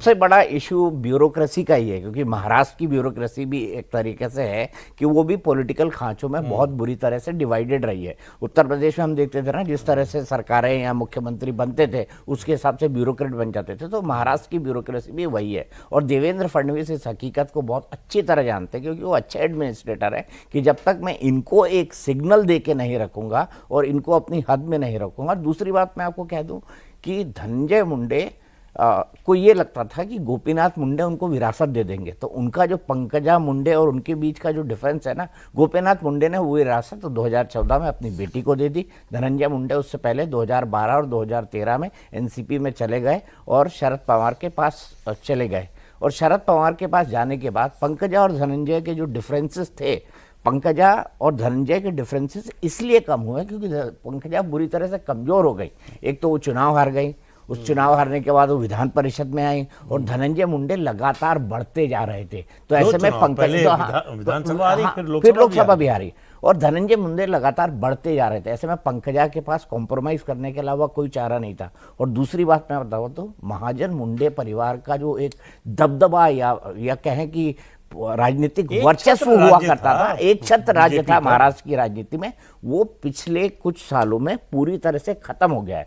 सबसे बड़ा issue bureaucracy का ही है, क्योंकि महाराष्ट्र की ब्यूरोक्रेसी भी एक तरीके से है कि वो भी पॉलिटिकल खांचों में बहुत बुरी तरह से डिवाइडेड रही है। उत्तर प्रदेश में हम देखते थे ना, जिस तरह से सरकारें या मुख्यमंत्री बनते थे उसके हिसाब से ब्यूरोक्रेट बन जाते थे, तो महाराष्ट्र की ब्यूरोक्रेसी भी वही है। और देवेंद्र फडणवीस इस हकीकत को बहुत अच्छी तरह जानते हैं, क्योंकि वो अच्छे एडमिनिस्ट्रेटर है कि जब तक मैं इनको एक सिग्नल दे के नहीं रखूंगा और इनको अपनी हद में नहीं रखूंगा। दूसरी बात मैं आपको कह दूं कि धनंजय मुंडे को ये लगता था कि गोपीनाथ मुंडे उनको विरासत दे देंगे, तो उनका जो पंकजा मुंडे और उनके बीच का जो डिफरेंस है ना, गोपीनाथ मुंडे ने वो विरासत 2014 में अपनी बेटी को दे दी। धनंजय मुंडे उससे पहले 2012 और 2013 में एनसीपी में चले गए और शरद पवार के पास चले गए। और शरद पवार के पास जाने के बाद पंकजा और धनंजय के जो डिफरेंसेस थे, पंकजा और धनंजय के डिफरेंसेस इसलिए कम हुए क्योंकि पंकजा बुरी तरह से कमजोर हो गई। एक तो वो चुनाव हार गई, उस चुनाव हारने के बाद वो विधान परिषद में आई, और धनंजय मुंडे लगातार बढ़ते जा रहे थे। तो ऐसे में पंकजा फिर लोकसभा भी हारी और धनंजय मुंडे लगातार बढ़ते जा रहे थे। ऐसे में पंकजा के पास कॉम्प्रोमाइज करने के अलावा कोई चारा नहीं था। और दूसरी बात मैं बताऊं तो महाजन मुंडे परिवार का जो एक दबदबा या कहें कि राजनीतिक वर्चस्व हुआ करता था, एक छत्र राज्य था महाराष्ट्र की राजनीति में, वो पिछले कुछ सालों में पूरी तरह से खत्म हो गया है।